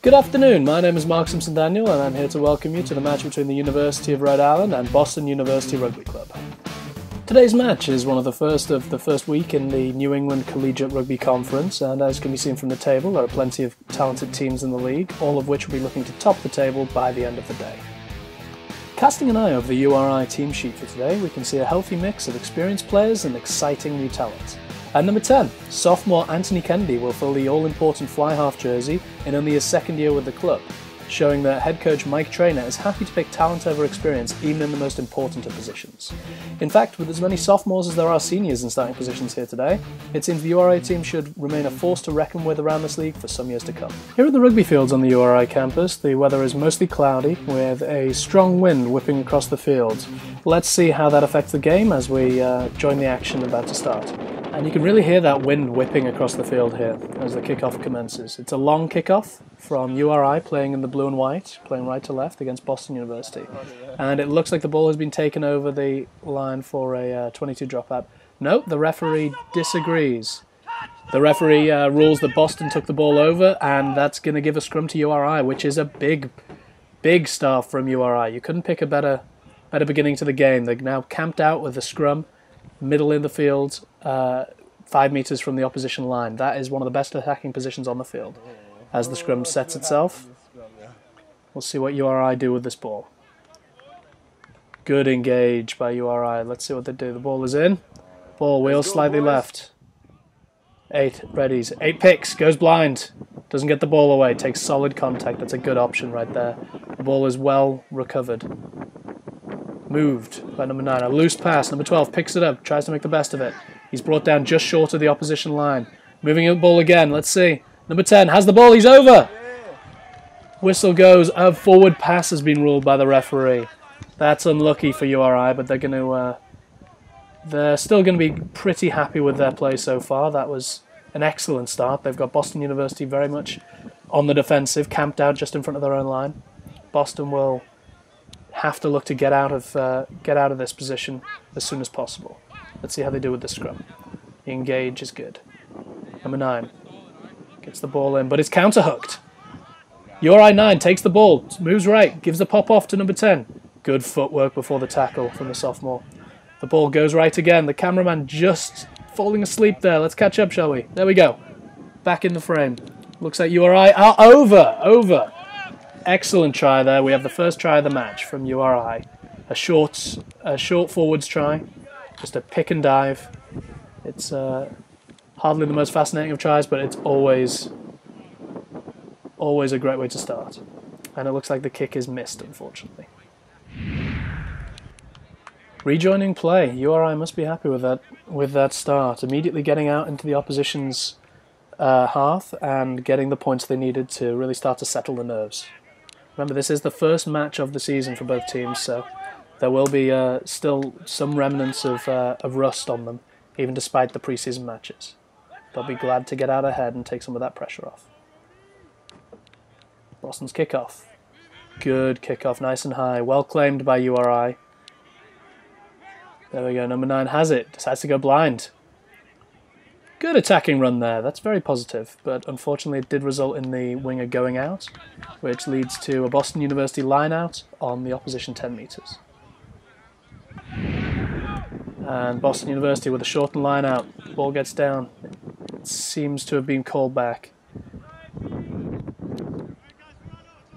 Good afternoon, my name is Mark Simpson-Daniel and I'm here to welcome you to the match between the University of Rhode Island and Boston University Rugby Club. Today's match is one of the first week in the New England Collegiate Rugby Conference, and as can be seen from the table, there are plenty of talented teams in the league, all of which will be looking to top the table by the end of the day. Casting an eye over the URI team sheet for today, we can see a healthy mix of experienced players and exciting new talent. At number 10, sophomore Anthony Kennedy will fill the all-important fly-half jersey in only his second year with the club, showing that head coach Mike Trainer is happy to pick talent over experience even in the most important of positions. In fact, with as many sophomores as there are seniors in starting positions here today, it seems the URI team should remain a force to reckon with around this league for some years to come. Here at the rugby fields on the URI campus, the weather is mostly cloudy with a strong wind whipping across the field. Let's see how that affects the game as we join the action about to start. And you can really hear that wind whipping across the field here as the kickoff commences. It's a long kickoff from URI playing in the blue and white, playing right to left against Boston University. And it looks like the ball has been taken over the line for a 22 dropout. Nope, the referee disagrees. The referee rules that Boston took the ball over, and that's going to give a scrum to URI, which is a big start from URI. You couldn't pick a better beginning to the game. They're now camped out with a scrum, middle in the field, 5 meters from the opposition line. That is one of the best attacking positions on the field. As the scrum sets itself, we'll see what URI do with this ball. Good engage by URI. Let's see what they do. The ball is in. Ball wheels slightly left. 8 readies. 8 picks. Goes blind. Doesn't get the ball away. Takes solid contact. That's a good option right there. The ball is well recovered. Moved by number 9. A loose pass. Number 12 picks it up. Tries to make the best of it. He's brought down just short of the opposition line. Moving the ball again. Let's see. Number 10 has the ball. He's over. Whistle goes. A forward pass has been ruled by the referee. That's unlucky for URI, but they're still going to be pretty happy with their play so far. That was an excellent start. They've got Boston University very much on the defensive, camped out just in front of their own line. Boston will have to look to get out of this position as soon as possible. Let's see how they do with the scrum. The engage is good. Number 9 gets the ball in, but it's counter-hooked. URI 9 takes the ball, moves right, gives the pop off to number 10. Good footwork before the tackle from the sophomore. The ball goes right again. The cameraman just falling asleep there. Let's catch up, shall we? There we go. Back in the frame. Looks like URI are over. Excellent try there. We have the first try of the match from URI. A short forwards try. Just a pick and dive. It's hardly the most fascinating of tries, but it's always a great way to start. And it looks like the kick is missed, unfortunately. Rejoining play. URI must be happy with that start. Immediately getting out into the opposition's half and getting the points they needed to really start to settle the nerves. Remember, this is the first match of the season for both teams, so there will be still some remnants of rust on them, even despite the preseason matches. They'll be glad to get out ahead and take some of that pressure off. Boston's kickoff. Good kickoff, nice and high. Well claimed by URI. There we go, number 9 has it. Decides to go blind. Good attacking run there. That's very positive, but unfortunately it did result in the winger going out, which leads to a Boston University line out on the opposition 10 meters. And Boston University with a shortened line out. Ball gets down. It seems to have been called back.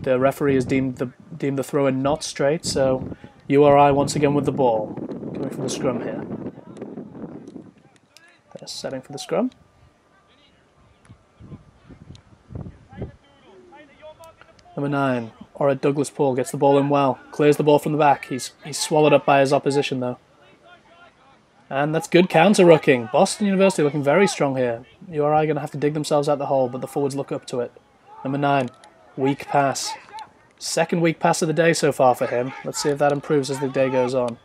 The referee has deemed the throw-in not straight, so URI once again with the ball. Coming for the scrum here. They're setting for the scrum. Number 9, or at Douglas Paul, gets the ball in well. Clears the ball from the back. He's swallowed up by his opposition though. And that's good counter-rucking. Boston University looking very strong here. URI going to have to dig themselves out the hole, but the forwards look up to it. Number 9, weak pass. Second weak pass of the day so far for him. Let's see if that improves as the day goes on.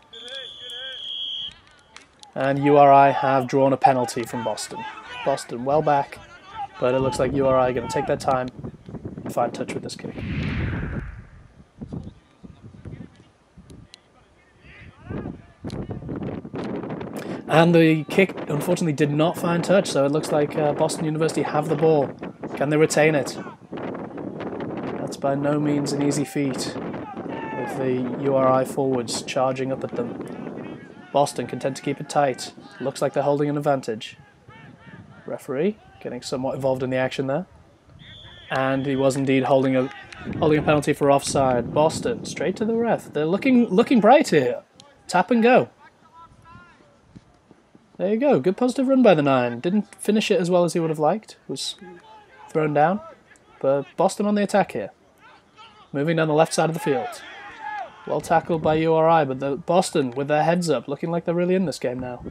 And URI have drawn a penalty from Boston. Boston well back, but it looks like URI are going to take their time and find touch with this kick. And the kick, unfortunately, did not find touch, so it looks like Boston University have the ball. Can they retain it? by no means an easy feat, with the URI forwards charging up at them. Boston content to keep it tight. Looks like they're holding an advantage. Referee getting somewhat involved in the action there. And he was indeed holding a penalty for offside. Boston straight to the ref. They're looking bright here. Tap and go. There you go. Good positive run by the 9. Didn't finish it as well as he would have liked. Was thrown down. But Boston on the attack here. Moving down the left side of the field. Well tackled by URI, but the Boston with their heads up, looking like they're really in this game now.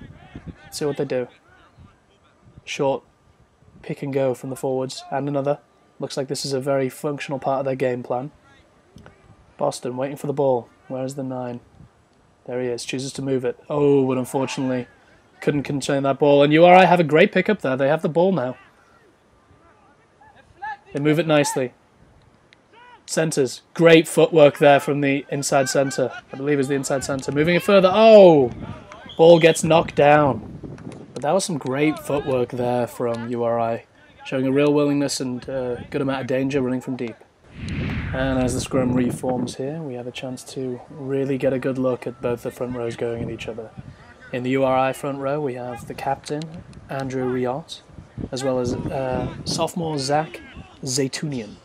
Let's see what they do. Short pick and go from the forwards, and another. Looks like this is a very functional part of their game plan. Boston waiting for the ball. Where's the 9? There he is, chooses to move it. Oh, but unfortunately couldn't contain that ball. And URI have a great pickup there. They have the ball now. They move it nicely. Centres. Great footwork there from the inside centre. I believe is the inside centre. Moving it further. Oh! Ball gets knocked down. But that was some great footwork there from URI. Showing a real willingness and a good amount of danger running from deep. And as the scrum reforms here, we have a chance to really get a good look at both the front rows going at each other. In the URI front row, we have the captain, Andrew Riot, as well as sophomore Zach Zaytunian,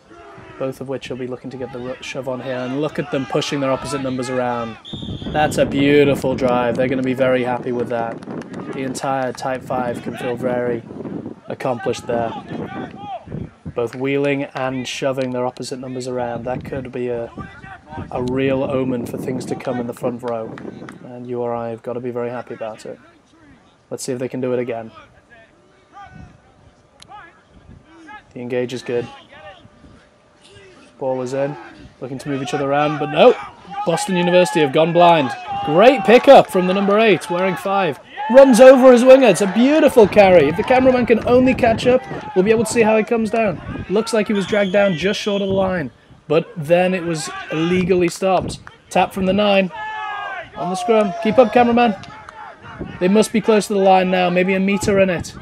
both of which will be looking to get the shove on here. And look at them pushing their opposite numbers around. That's a beautiful drive. They're going to be very happy with that. The entire Type 5 can feel very accomplished there. Both wheeling and shoving their opposite numbers around. That could be a real omen for things to come in the front row. And URI have got to be very happy about it. Let's see if they can do it again. The engage is good. Ball is in. Looking to move each other around, but no! Boston University have gone blind. Great pickup from the number 8, wearing 5. Runs over his winger. It's a beautiful carry. If the cameraman can only catch up, we'll be able to see how he comes down. Looks like he was dragged down just short of the line, but then it was illegally stopped. Tap from the 9 on the scrum. Keep up, cameraman. They must be close to the line now, maybe a metre in it.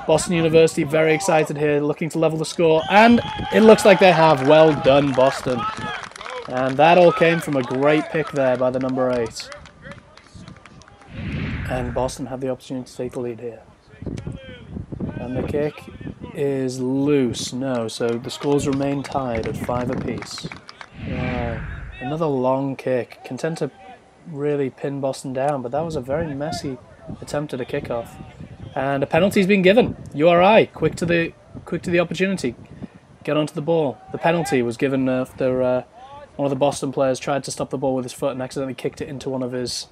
Boston University very excited here, looking to level the score, and it looks like they have. Well done, Boston. And that all came from a great pick there by the number 8. And Boston have the opportunity to take the lead here. And the kick is loose. No, so the scores remain tied at 5 apiece. Another long kick. Content to really pin Boston down, but that was a very messy attempt at a kickoff. And a penalty's been given. URI quick to the opportunity. Get onto the ball. The penalty was given after one of the Boston players tried to stop the ball with his foot and accidentally kicked it into one of his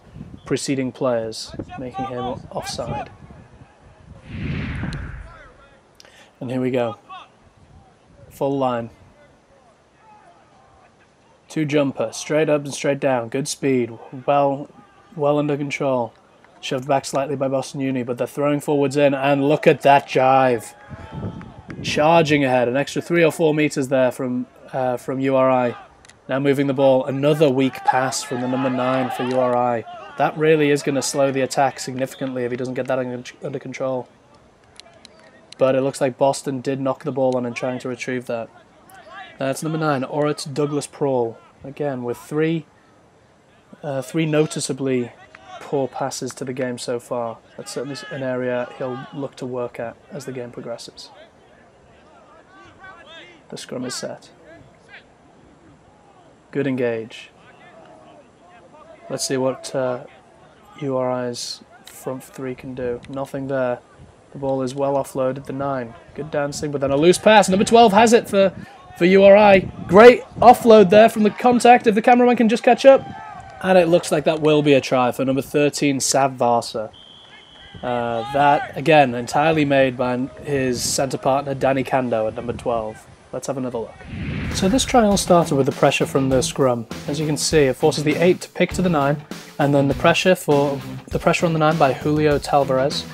preceding players, making him offside. And here we go. Full line. 2 jumper, straight up and straight down. Good speed. Well under control. Shoved back slightly by Boston Uni, but they're throwing forwards in, and look at that jive. Charging ahead, an extra 3 or 4 metres there from URI. Now moving the ball, another weak pass from the number 9 for URI. That really is going to slow the attack significantly if he doesn't get that under control. But it looks like Boston did knock the ball on in trying to retrieve that. That's number 9, Orit Douglas Prawl. Again, with three noticeably poor passes to the game so far. That's certainly an area he'll look to work at as the game progresses. The scrum is set. Good engage. Let's see what URI's front 3 can do. Nothing there. The ball is well offloaded, the 9. Good dancing, but then a loose pass. Number 12 has it for URI. Great offload there from the contact, if the cameraman can just catch up. And it looks like that will be a try for number 13, Sav Varsa. That, again, entirely made by his centre partner, Danny Kando, at number 12. Let's have another look. So this trial started with the pressure from the scrum. As you can see, it forces the 8 to pick to the 9, and then the pressure on the 9 by Julio Talvarez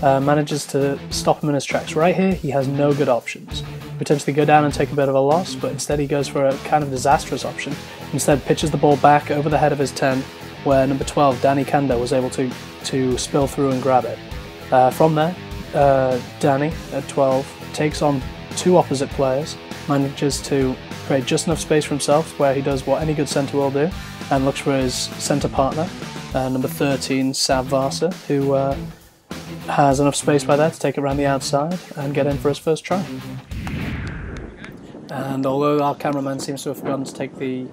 manages to stop him in his tracks. Right here, he has no good options. Potentially go down and take a bit of a loss, but instead he goes for a kind of disastrous option. Instead pitches the ball back over the head of his 10, where number 12, Danny Kando, was able to spill through and grab it. From there, Danny, at 12, takes on 2 opposite players, manages to create just enough space for himself where he does what any good centre will do and looks for his centre partner, number 13, Sav Varsa, who has enough space by there to take it around the outside and get in for his first try. And although our cameraman seems to have forgotten to take the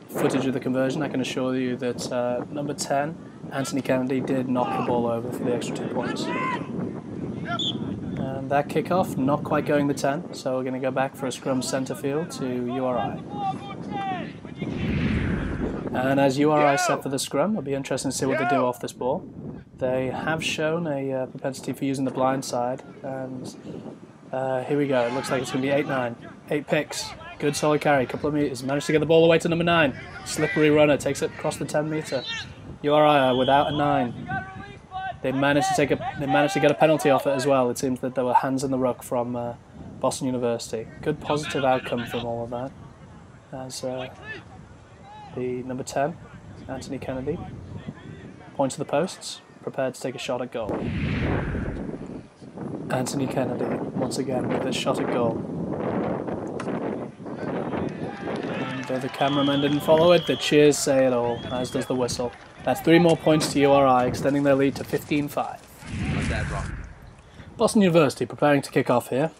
footage of the conversion, I can assure you that number 10, Anthony Kennedy, did knock the ball over for the extra 2 points. And that kickoff, not quite going the 10, so we're going to go back for a scrum centre field to URI. And as URI set for the scrum, it'll be interesting to see what they do off this ball. They have shown a propensity for using the blind side, and here we go. It looks like it's going to be 8-9. 8 picks. Good solid carry, a couple of metres. Managed to get the ball away to number 9. Slippery runner, takes it across the 10 metre. URI without a 9. They managed to get a penalty off it as well. It seems that there were hands in the ruck from Boston University. Good positive outcome from all of that. As the number 10, Anthony Kennedy, points to the posts, prepared to take a shot at goal. Anthony Kennedy, once again, with this shot at goal. And though the cameraman didn't follow it, the cheers say it all, as does the whistle. That's 3 more points to URI, extending their lead to 15-5. Boston University preparing to kick off here.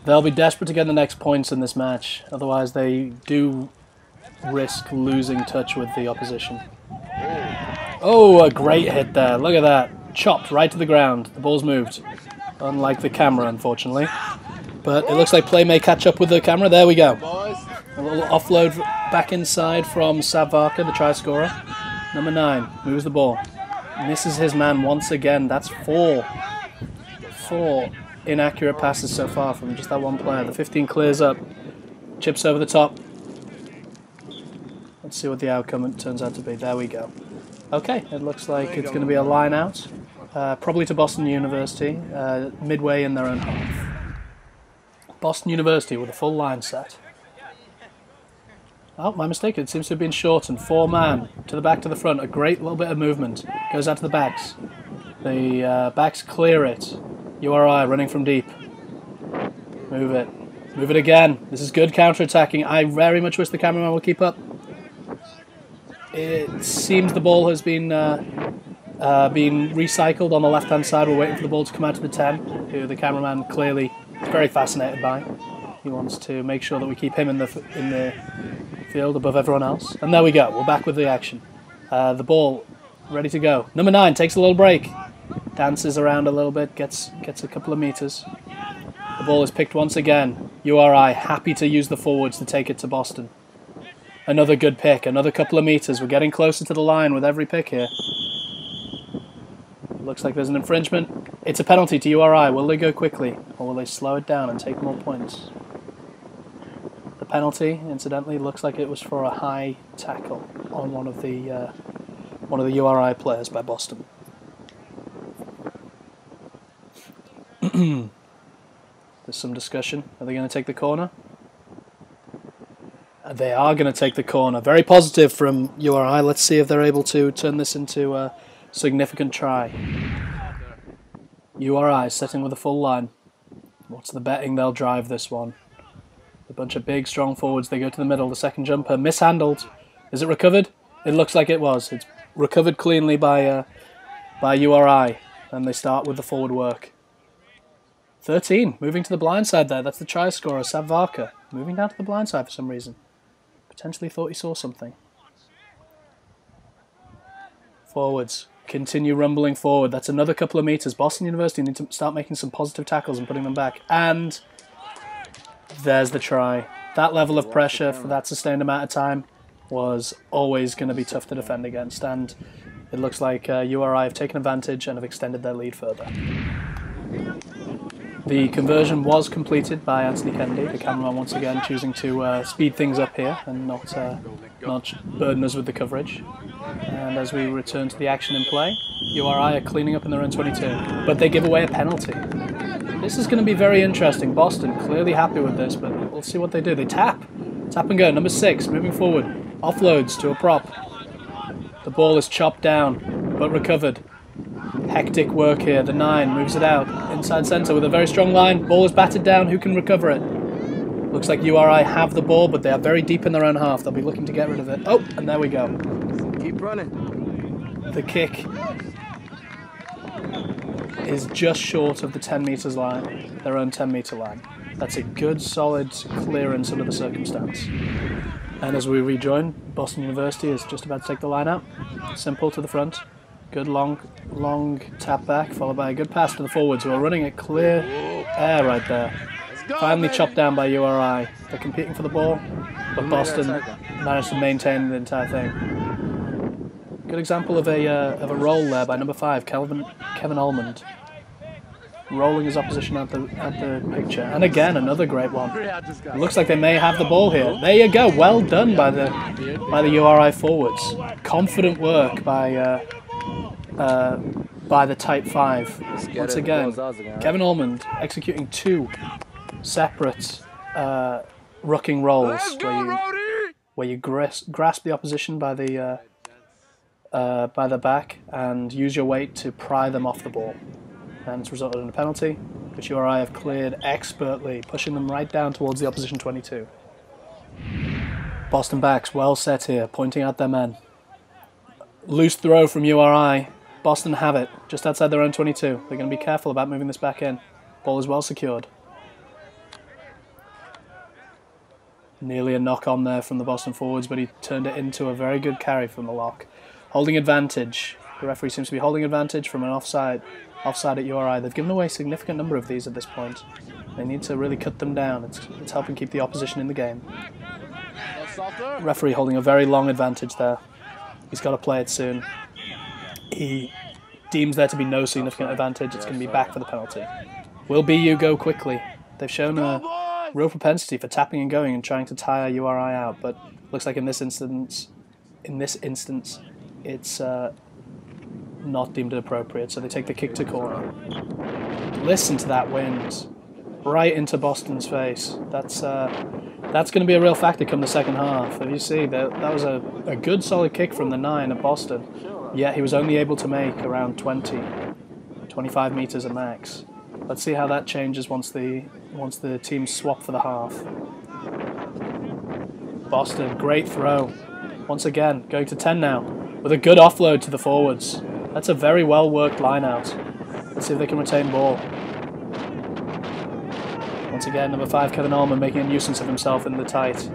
They'll be desperate to get the next points in this match, otherwise they do risk losing touch with the opposition. Oh, a great hit there, look at that. Chopped right to the ground, the ball's moved. Unlike the camera, unfortunately. But it looks like play may catch up with the camera, there we go. A little offload back inside from Sav Varka, the try scorer. Number 9, moves the ball. Misses his man once again, that's 4 inaccurate passes so far from just that one player. The 15 clears up, chips over the top. Let's see what the outcome turns out to be. There we go. Okay, it looks like it's going to be a line out, probably to Boston University, midway in their own half. Boston University with a full line set. Oh, my mistake, it seems to have been shortened. 4-man, to the back, to the front, a great little bit of movement. Goes out to the backs. The backs clear it. URI running from deep. Move it. Move it again. This is good counter-attacking. I very much wish the cameraman will keep up. It seems the ball has been recycled on the left-hand side. We're waiting for the ball to come out to the 10, who the cameraman clearly is very fascinated by. He wants to make sure that we keep him in the field above everyone else. And there we go. We're back with the action. The ball ready to go. Number 9 takes a little break. Dances around a little bit. Gets a couple of meters. The ball is picked once again. URI happy to use the forwards to take it to Boston. Another good pick. Another couple of meters. We're getting closer to the line with every pick here. Looks like there's an infringement. It's a penalty to URI. Will they go quickly, or will they slow it down and take more points? The penalty, incidentally, looks like it was for a high tackle on one of the URI players by Boston. There's some discussion. Are they going to take the corner? They are going to take the corner. Very positive from URI. Let's see if they're able to turn this into a significant try. URI setting with a full line. What's the betting? They'll drive this one. A bunch of big, strong forwards. They go to the middle. The second jumper mishandled. Is it recovered? It looks like it was. It's recovered cleanly by URI, and they start with the forward work. 13, moving to the blind side there. That's the try scorer, Sav Varka, moving down to the blind side for some reason. Potentially thought he saw something. Forwards. Continue rumbling forward. That's another couple of meters. Boston University need to start making some positive tackles and putting them back. And there's the try. That level of pressure for that sustained amount of time was always going to be tough to defend against. And it looks like URI have taken advantage and have extended their lead further. The conversion was completed by Anthony Kennedy, the cameraman once again choosing to speed things up here and not burden us with the coverage. And as we return to the action in play, URI are cleaning up in their own 22, but they give away a penalty. This is going to be very interesting. Boston clearly happy with this, but we'll see what they do. They tap and go. Number 6 moving forward, offloads to a prop. The ball is chopped down, but recovered. Hectic work here. The 9 moves it out inside centre with a very strong line. Ball is batted down. Who can recover it? Looks like URI have the ball, but they are very deep in their own half. They'll be looking to get rid of it. Oh, and there we go. Keep running. The kick is just short of the 10 meters line, their own 10-meter line. That's a good, solid clearance under the circumstance. And as we rejoin, Boston University is just about to take the line out. Simple to the front. Good long tap back, followed by a good pass to the forwards, who are running at clear air right there. Finally chopped down by URI. They're competing for the ball, but Boston managed to maintain the entire thing. Good example of a roll there by number 5, Kevin Almond, rolling his opposition at the picture. And again, another great one. It looks like they may have the ball here. There you go. Well done by the URI forwards. Confident work by the Type 5. Once again, Kevin Almond executing 2 separate rucking rolls where you grasp the opposition by the back and use your weight to pry them off the ball. And it's resulted in a penalty, which URI have cleared expertly, pushing them right down towards the opposition 22. Boston backs well set here, pointing out their men. Loose throw from URI. Boston have it, just outside their own 22. They're going to be careful about moving this back in. Ball is well secured. Nearly a knock on there from the Boston forwards, but he turned it into a very good carry from the lock. Holding advantage. The referee seems to be holding advantage from an offside at URI. They've given away a significant number of these at this point. They need to really cut them down. It's helping keep the opposition in the game. Referee holding a very long advantage there. He's got to play it soon. He deems there to be no significant advantage. It's going to be back for the penalty. Will BU go quickly? They've shown a real propensity for tapping and going and trying to tire URI out, but looks like in this instance, it's not deemed appropriate, so they take the kick to corner. Listen to that wind, right into Boston's face. That's going to be a real factor come the second half. If you see, that was a good solid kick from the 9 at Boston, yet he was only able to make around 25 meters at max. Let's see how that changes once the teams swap for the half. Boston, great throw. Once again, going to 10 now, with a good offload to the forwards. That's a very well worked line out. Let's see if they can retain ball. Once again, number 5, Kevin Allman, making a nuisance of himself in the tight.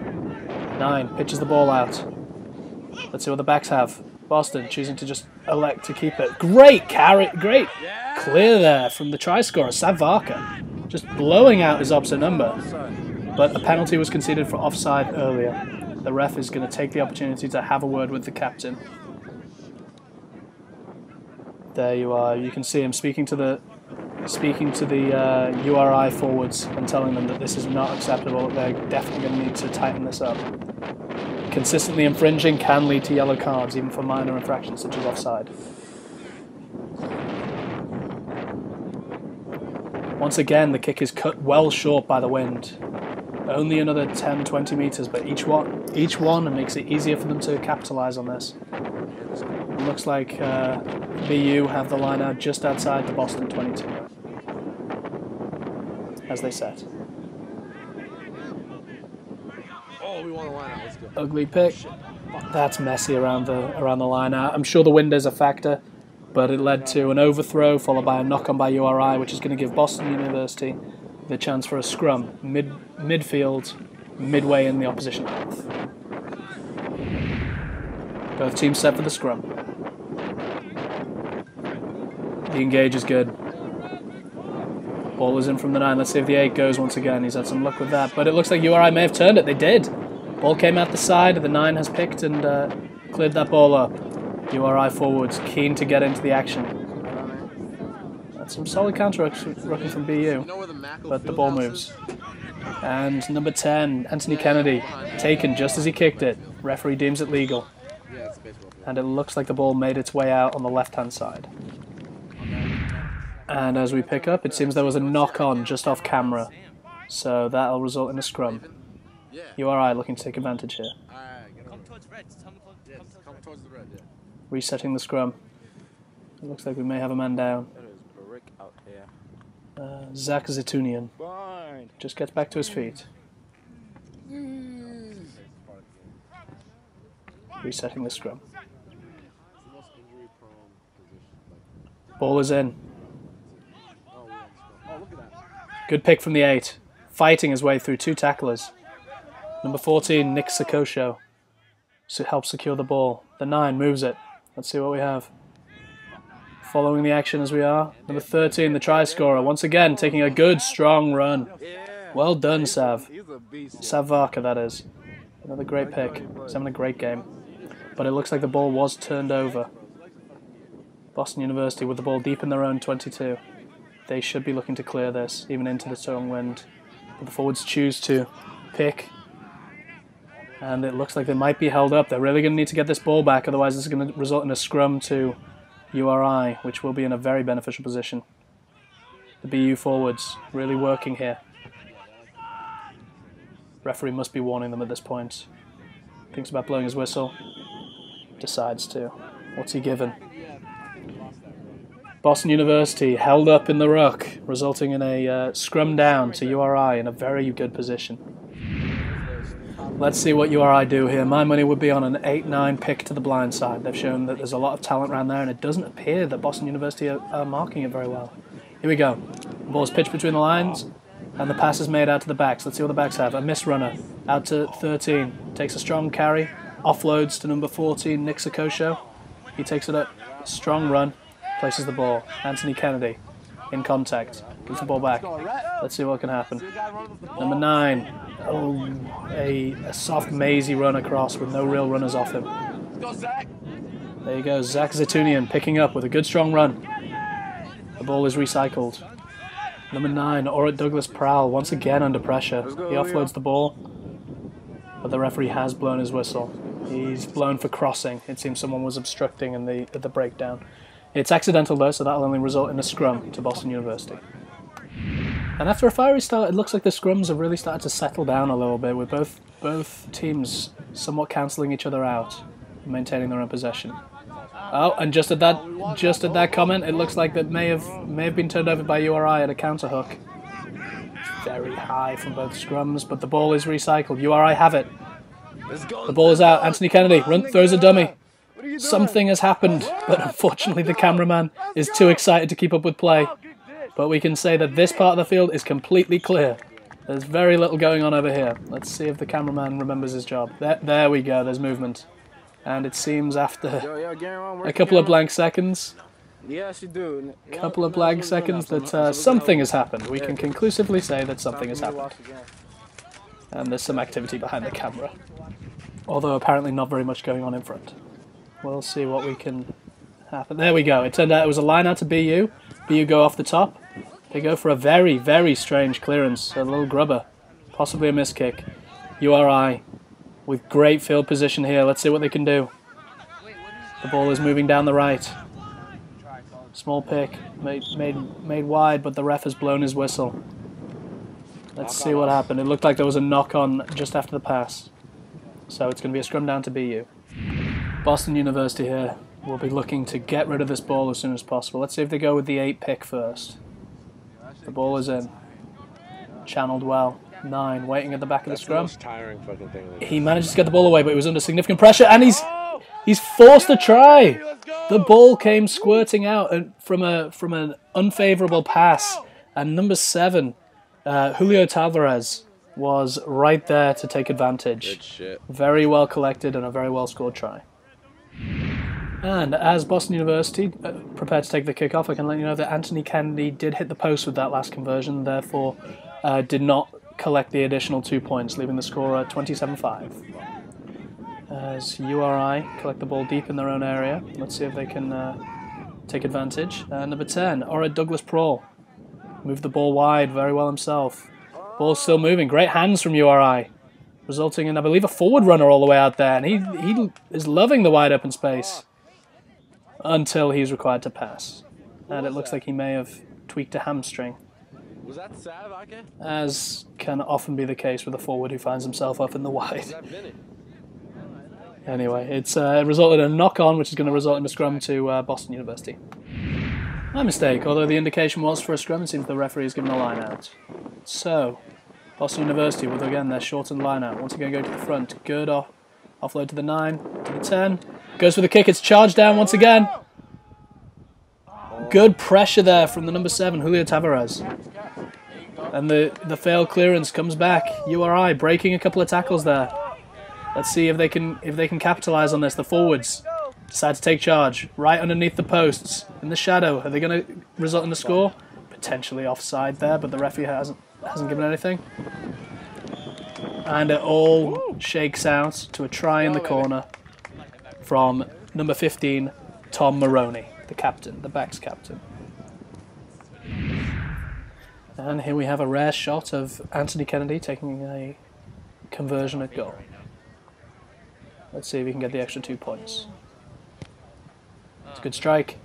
9 pitches the ball out. Let's see what the backs have. Boston choosing to just elect to keep it. Great carry, great clear there from the try scorer, Savaka. Just blowing out his opposite number. But a penalty was conceded for offside earlier. The ref is going to take the opportunity to have a word with the captain. There you are. You can see him speaking to the URI forwards and telling them that this is not acceptable. They're definitely going to need to tighten this up. Consistently infringing can lead to yellow cards, even for minor infractions such as offside. Once again, the kick is cut well short by the wind. Only another 10-20 meters, but each one makes it easier for them to capitalize on this. It looks like BU have the line out just outside the Boston 22 as they set. Oh, we want the line out. Let's go. Ugly pick. That's messy around the line out. I'm sure the wind is a factor, but it led to an overthrow followed by a knock on by URI, which is going to give Boston University the chance for a scrum midfield, midway in the opposition half. Both teams set for the scrum. The engage is good. Ball is in from the 9. Let's see if the 8 goes once again. He's had some luck with that, but it looks like URI may have turned it. They did. Ball came out the side. The 9 has picked and cleared that ball up. URI forwards, keen to get into the action. That's some solid counter-rucking from BU, but the ball moves. And number 10, Anthony Kennedy, taken just as he kicked it. Referee deems it legal. And it looks like the ball made its way out on the left-hand side. And as we pick up, it seems there was a knock-on just off camera. So that'll result in a scrum. URI looking to take advantage here. Resetting the scrum. It looks like we may have a man down. Zach Zitunian just gets back to his feet. Resetting the scrum. Ball is in. Good pick from the 8. Fighting his way through 2 tacklers. Number 14, Nick Sakosho, helps secure the ball. The 9 moves it. Let's see what we have. Following the action as we are. Number 13, the try scorer, once again taking a good, strong run. Well done, Sav. Sav Varka, that is. Another great pick. He's having a great game. But it looks like the ball was turned over. Boston University with the ball deep in their own 22. They should be looking to clear this, even into the strong wind. But the forwards choose to pick. And it looks like they might be held up. They're really going to need to get this ball back, otherwise this is going to result in a scrum to URI, which will be in a very beneficial position. The BU forwards really working here. Referee must be warning them at this point. Thinks about blowing his whistle. Decides to. What's he given? Boston University held up in the ruck, resulting in a scrum down to URI in a very good position. Let's see what URI do here. My money would be on an 8-9 pick to the blind side. They've shown that there's a lot of talent around there, and it doesn't appear that Boston University are marking it very well. Here we go. The ball's pitched between the lines, and the pass is made out to the backs. Let's see what the backs have. A miss runner out to 13. Takes a strong carry. Offloads to number 14, Nick Sakosho. He takes it up. Strong run. Places the ball. Anthony Kennedy in contact. Gives the ball back. Let's see what can happen. Number 9. Oh, a soft, mazy run across with no real runners off him. There you go. Zach Zetunian picking up with a good, strong run. The ball is recycled. Number 9, Orrit Douglas Prowl, once again under pressure. He offloads the ball, but the referee has blown his whistle. He's blown for crossing. It seems someone was obstructing in the breakdown. It's accidental though, so that'll only result in a scrum to Boston University. And after a fiery start, it looks like the scrums have really started to settle down a little bit, with both teams somewhat cancelling each other out, maintaining their own possession. Oh, and just at that comment, it looks like that may have been turned over by URI at a counter hook. Very high from both scrums, but the ball is recycled. URI have it. The ball is out. Anthony Kennedy throws a dummy. Something has happened, but unfortunately the cameraman is too excited to keep up with play. But we can say that this part of the field is completely clear. There's very little going on over here. Let's see if the cameraman remembers his job. There we go, there's movement. And it seems after a couple of blank seconds, that something has happened. We can conclusively say that something has happened. And there's some activity behind the camera. Although apparently not very much going on in front. We'll see what we can happen. There we go. It turned out it was a line out to BU. BU go off the top. They go for a very, very strange clearance. A little grubber. Possibly a miss kick. URI with great field position here. Let's see what they can do. The ball is moving down the right. Small pick. Made wide, but the ref has blown his whistle. Let's see what happened. It looked like there was a knock-on just after the pass. So it's going to be a scrum down to BU. Boston University here will be looking to get rid of this ball as soon as possible. Let's see if they go with the 8 pick first. The ball is in. Channeled well. 9 waiting at the back of the scrum. He manages to get the ball away, but he was under significant pressure, and he's forced a try. The ball came squirting out from an unfavourable pass, and number 7, Julio Tavares, was right there to take advantage. Very well collected and a very well scored try. And as Boston University prepared to take the kickoff, I can let you know that Anthony Kennedy did hit the post with that last conversion, therefore did not collect the additional 2 points, leaving the score at 27-5. As URI collect the ball deep in their own area. Let's see if they can take advantage. Number 10, Orrit Douglas Prowl. Moved the ball wide very well himself. Ball's still moving. Great hands from URI. Resulting in, I believe, a forward runner all the way out there. And he is loving the wide open space. Until he's required to pass. And it looks like he may have tweaked a hamstring. Was that Sav, okay? As can often be the case with a forward who finds himself up in the wide. Anyway, it's resulted in a knock-on, which is going to result in a scrum to Boston University. My mistake, although the indication was for a scrum, it seems the referee has given a line out. So, Boston University with, again, their shortened line-out. Once again, go to the front. Good offload to the 9, to the 10. Goes for the kick. It's charged down once again. Good pressure there from the number 7, Julio Tavares. And the failed clearance comes back. URI breaking a couple of tackles there. Let's see if they can capitalize on this. The forwards decide to take charge right underneath the posts in the shadow. Are they going to result in a score? Potentially offside there, but the referee hasn't given anything. And it all shakes out to a try in the corner from number 15, Tom Maroney, the captain, the backs captain. And here we have a rare shot of Anthony Kennedy taking a conversion at goal. Let's see if he can get the extra 2 points. It's a good strike.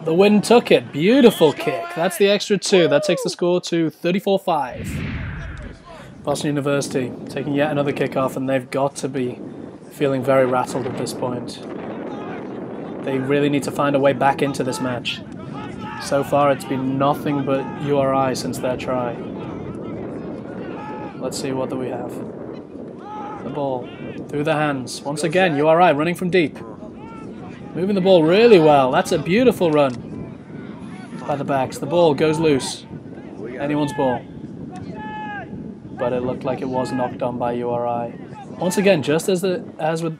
The wind took it. Beautiful kick. That's the extra 2. That takes the score to 34-5. Boston University taking yet another kickoff, and they've got to be feeling very rattled at this point. They really need to find a way back into this match. So far it's been nothing but URI since their try. Let's see what do we have. The ball through the hands. Once again, URI running from deep. Moving the ball really well. That's a beautiful run by the backs. The ball goes loose. Anyone's ball. But it looked like it was knocked on by URI. Once again, just as with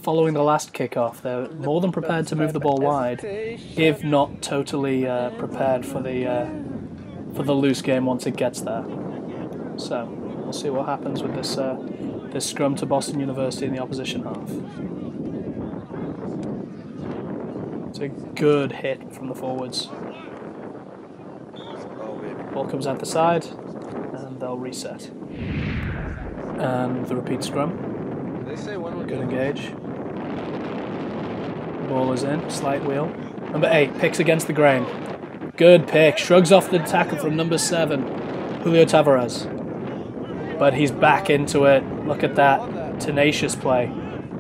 following the last kickoff, they're more than prepared to move the ball wide, if not totally prepared for the loose game once it gets there. So we'll see what happens with this this scrum to Boston University in the opposition half. It's a good hit from the forwards. Ball comes out the side, and they'll reset. And the repeat scrum. Good engage. Ball is in, slight wheel. Number 8 picks against the grain. Good pick, shrugs off the tackle from number 7, Julio Tavares. But he's back into it. Look at that tenacious play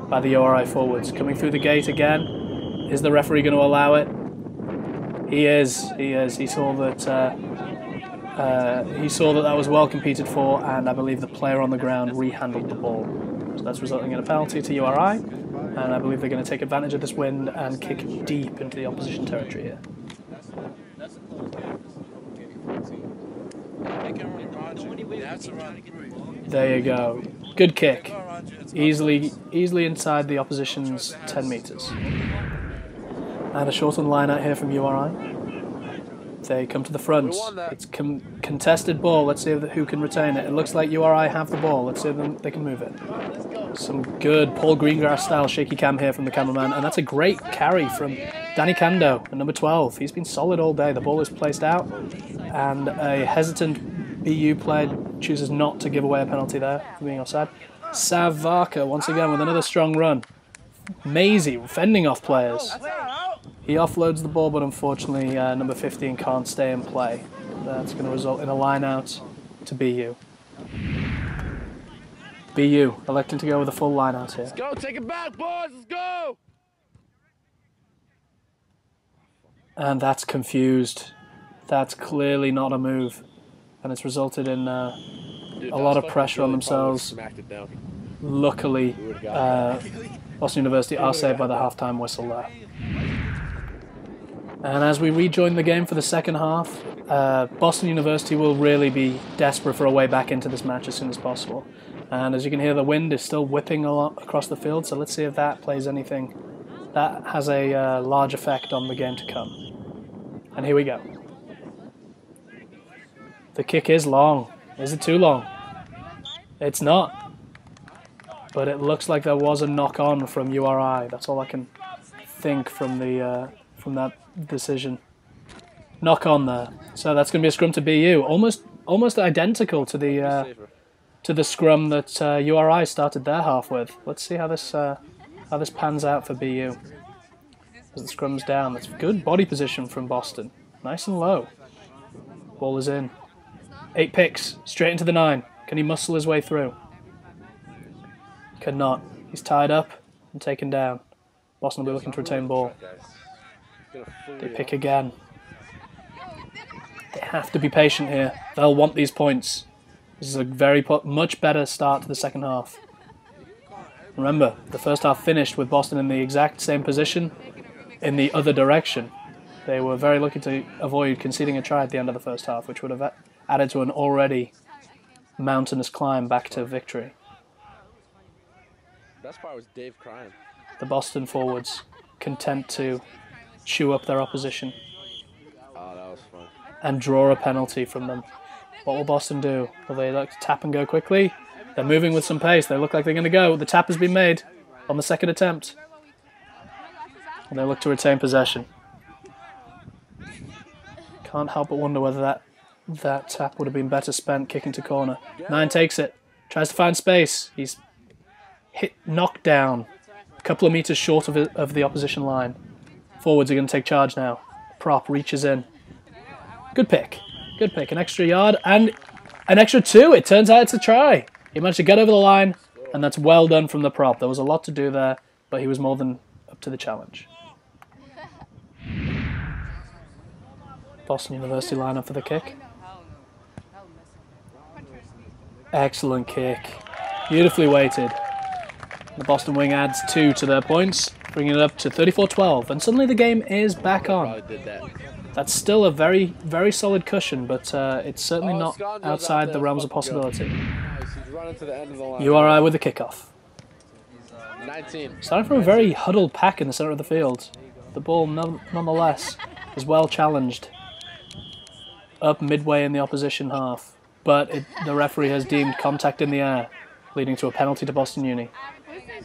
by the URI forwards. Coming through the gate again. Is the referee going to allow it? He is. He saw that that was well competed for, and I believe the player on the ground rehandled the ball. So that's resulting in a penalty to URI, and I believe they're going to take advantage of this wind and kick deep into the opposition territory here. There you go. Good kick. Easily inside the opposition's 10 metres. And a shortened line out here from URI. They come to the front. It's contested ball. Let's see who can retain it. It looks like URI have the ball. Let's see if they can move it. Some good Paul Greengrass style shaky cam here from the cameraman. And that's a great carry from Danny Kando, at number 12. He's been solid all day. The ball is placed out. And a hesitant BU player chooses not to give away a penalty there for being offside. Savaka once again with another strong run. Maisie fending off players. He offloads the ball, but unfortunately number 15 can't stay in play. That's going to result in a line out to BU. BU electing to go with a full line out here. Let's go, take it back, boys, let's go! And that's confused. That's clearly not a move. And it's resulted in a lot of pressure on themselves. Luckily, Boston University are saved by the halftime whistle there. And as we rejoin the game for the second half, Boston University will really be desperate for a way back into this match as soon as possible. And as you can hear, the wind is still whipping a lot across the field, so let's see if that plays anything. That has a large effect on the game to come. And here we go. The kick is long. Is it too long? It's not. But it looks like there was a knock-on from URI. That's all I can think from that decision. Knock-on there. So that's going to be a scrum to BU. Almost identical to the scrum that URI started their half with. Let's see how this pans out for BU. As the scrum's down. That's good body position from Boston. Nice and low. Ball is in. 8 picks. Straight into the 9. Can he muscle his way through? Cannot. He's tied up and taken down. Boston will be looking to retain ball. They pick again. They have to be patient here. They'll want these points. This is a much better start to the second half. Remember, the first half finished with Boston in the exact same position in the other direction. They were very lucky to avoid conceding a try at the end of the first half, which would have added to an already mountainous climb back to victory. Best part was Dave crying. The Boston forwards content to chew up their opposition. Oh, that was fun. And draw a penalty from them. What will Boston do? Will they like to tap and go quickly? They're moving with some pace. They look like they're going to go. The tap has been made on the second attempt. And they look to retain possession. Can't help but wonder whether that tap would have been better spent kicking to corner. 9 takes it. Tries to find space. He's knocked down a couple of meters short of the opposition line. Forwards are going to take charge now. Prop reaches in. Good pick. Good pick. An extra yard and an extra 2. It turns out it's a try. He managed to get over the line, and that's well done from the prop. There was a lot to do there, but he was more than up to the challenge. Boston University line up for the kick. Excellent kick. Beautifully weighted. The Boston wing adds 2 to their points, bringing it up to 34-12, and suddenly the game is back on. That's still a very, very solid cushion, but it's certainly not outside the realms of possibility. URI with the kickoff. 19. Starting from a very huddled pack in the center of the field, the ball nonetheless is well challenged up midway in the opposition half, but the referee has deemed contact in the air, leading to a penalty to Boston Uni.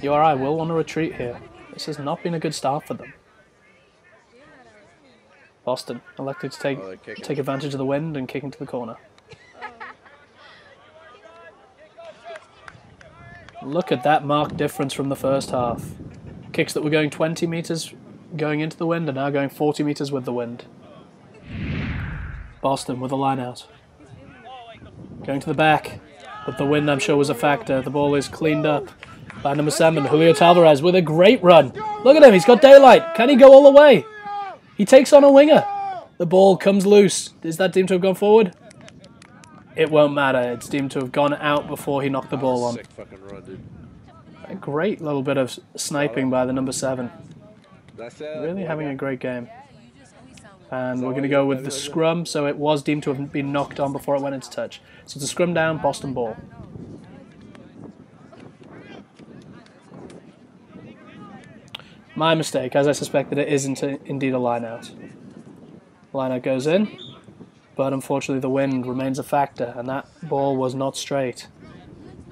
URI will want to retreat here. This has not been a good start for them. Boston elected to take advantage of the wind and kick into the corner. Look at that marked difference from the first half. Kicks that were going 20 meters going into the wind are now going 40 meters with the wind. Boston with a line out. Going to the back, but the wind I'm sure was a factor. The ball is cleaned up by number 7, Julio Tavares, with a great run. Look at him, he's got daylight. Can he go all the way? He takes on a winger. The ball comes loose. Is that deemed to have gone forward? It won't matter. It's deemed to have gone out before he knocked the ball on. Sick fucking run, dude. A great little bit of sniping by the number 7. Really having a great game. And we're going to go with the scrum, so it was deemed to have been knocked on before it went into touch. So it's a scrum down, Boston ball. My mistake, as I suspected it isn't indeed a line-out. Line-out goes in, but unfortunately the wind remains a factor, and that ball was not straight.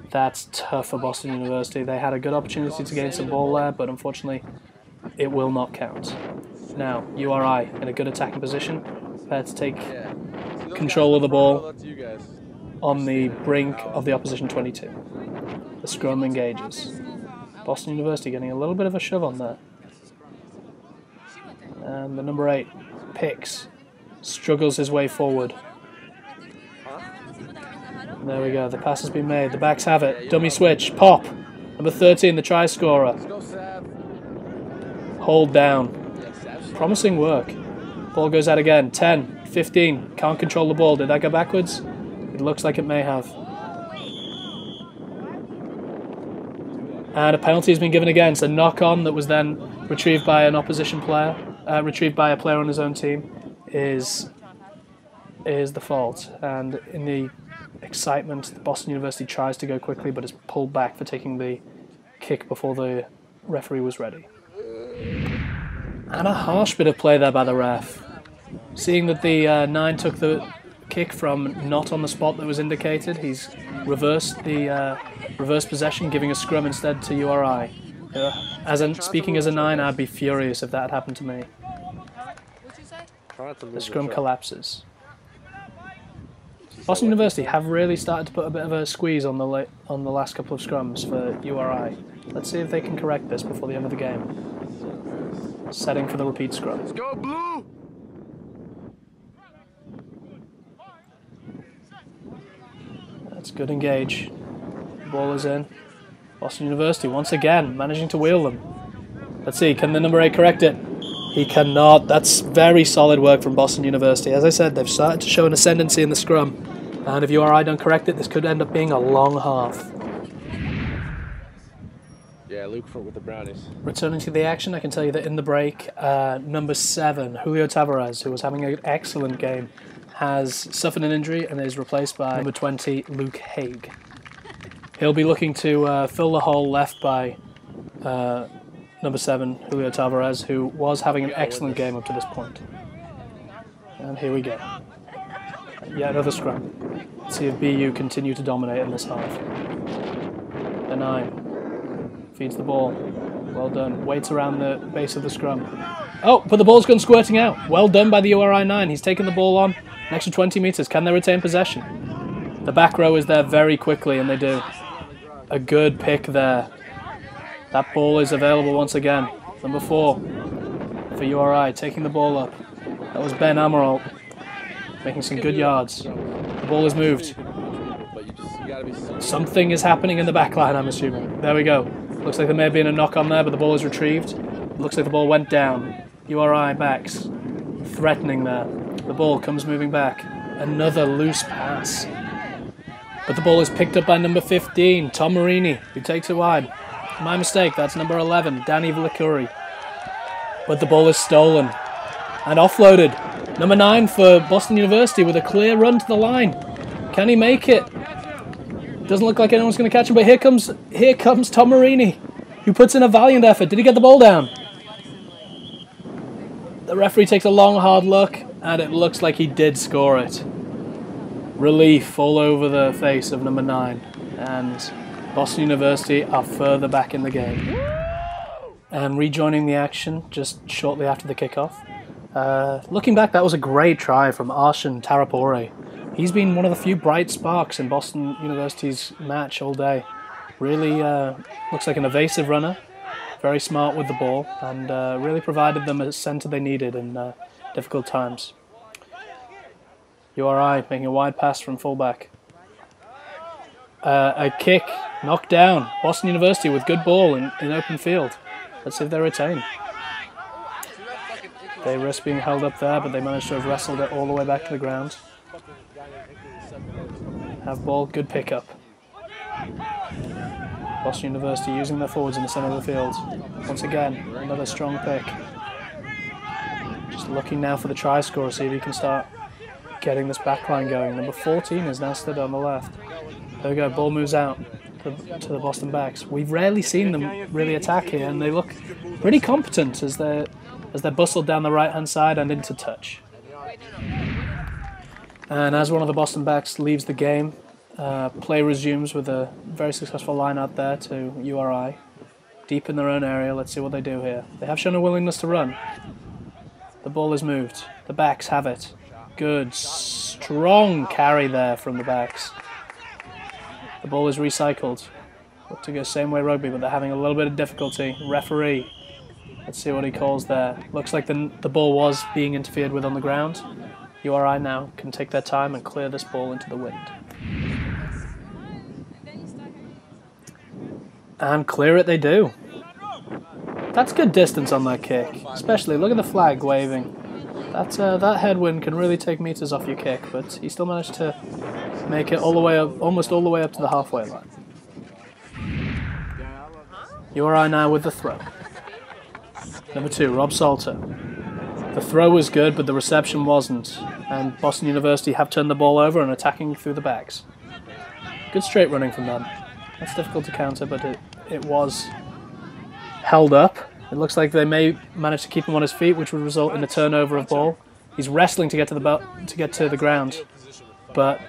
That's tough for Boston University. They had a good opportunity to gain some ball there, but unfortunately it will not count. Now, URI in a good attacking position, prepared to take control of the ball on the brink of the opposition 22. The scrum engages. Boston University getting a little bit of a shove on there. And the number 8 picks, struggles his way forward. There we go, the pass has been made, the backs have it, dummy switch, pop, number 13, the try scorer. Hold down. Promising work. Ball goes out again, 10, 15, can't control the ball. Did that go backwards? It looks like it may have. And a penalty has been given again. It's a knock-on that was then retrieved by an opposition player, retrieved by a player on his own team, is the fault. And in the excitement, Boston University tries to go quickly, but is pulled back for taking the kick before the referee was ready. And a harsh bit of play there by the ref. Seeing that the 9 took the kick from not on the spot that was indicated, he's reversed the reverse possession, giving a scrum instead to URI. Speaking as a 9, I'd be furious if that had happened to me. The scrum collapses. Boston University have really started to put a bit of a squeeze on the last couple of scrums for URI. Let's see if they can correct this before the end of the game. Setting for the repeat scrum. Let's go, Blue! That's good engage. Ball is in. Boston University once again managing to wheel them. Let's see, can the number 8 correct it? He cannot. That's very solid work from Boston University. As I said, they've started to show an ascendancy in the scrum. And if URI don't correct it, this could end up being a long half. Yeah, Luke with the brownies. Returning to the action, I can tell you that in the break, number 7, Julio Tavares, who was having an excellent game, has suffered an injury and is replaced by number 20, Luke Haig. He'll be looking to fill the hole left by number 7, Julio Tavares, who was having an excellent game up to this point. And here we go. Yet another scrum. Let's see if BU continue to dominate in this half. The 9. Feeds the ball. Well done. Waits around the base of the scrum. Oh, but the ball's gone squirting out. Well done by the URI 9. He's taken the ball on. An extra 20 metres. Can they retain possession? The back row is there very quickly, and they do. A good pick there. That ball is available once again. Number 4 for URI, taking the ball up. That was Ben Amaral, making some good yards. The ball is moved. Something is happening in the back line, I'm assuming. There we go. Looks like there may have been a knock on there, but the ball is retrieved. Looks like the ball went down. URI backs. Threatening there. The ball comes moving back. Another loose pass. But the ball is picked up by number 15, Tom Marini, who takes it wide. My mistake, that's number 11, Danny Vlicuri. But the ball is stolen and offloaded. Number 9 for Boston University with a clear run to the line. Can he make it? Doesn't look like anyone's going to catch him, but here comes Tom Marini, who puts in a valiant effort. Did he get the ball down? The referee takes a long, hard look, and it looks like he did score it. Relief all over the face of number 9, and Boston University are further back in the game. And rejoining the action just shortly after the kickoff. Looking back, that was a great try from Arshan Tarapore. He's been one of the few bright sparks in Boston University's match all day. Really looks like an evasive runner, very smart with the ball, and really provided them a centre they needed in difficult times. URI making a wide pass from fullback. A kick knocked down. Boston University with good ball in open field. Let's see if they retain. They risk being held up there, but they managed to have wrestled it all the way back to the ground. Have ball, good pickup. Boston University using their forwards in the centre of the field. Once again, another strong pick. Just looking now for the try scorer, see if he can start getting this back line going. Number 14 is now stood on the left. There we go, ball moves out to the Boston backs. We've rarely seen them really attack here, and they look pretty competent as they're bustled down the right-hand side and into touch. And as one of the Boston backs leaves the game, play resumes with a very successful line out there to URI. Deep in their own area, let's see what they do here. They have shown a willingness to run. The ball is moved. The backs have it. Good, strong carry there from the backs. The ball is recycled. Look to go same way rugby, but they're having a little bit of difficulty. Referee, let's see what he calls there. Looks like the ball was being interfered with on the ground. URI now can take their time and clear this ball into the wind. And clear it they do. That's good distance on that kick. Especially, look at the flag waving. That headwind can really take meters off your kick, but he still managed to make it all the way up, almost all the way up to the halfway line. URI now with the throw. Number 2, Rob Salter. The throw was good, but the reception wasn't, and Boston University have turned the ball over and attacking through the backs. Good straight running from them. That's difficult to counter, but it was held up. It looks like they may manage to keep him on his feet, which would result in a turnover of ball. He's wrestling to get to the ground, but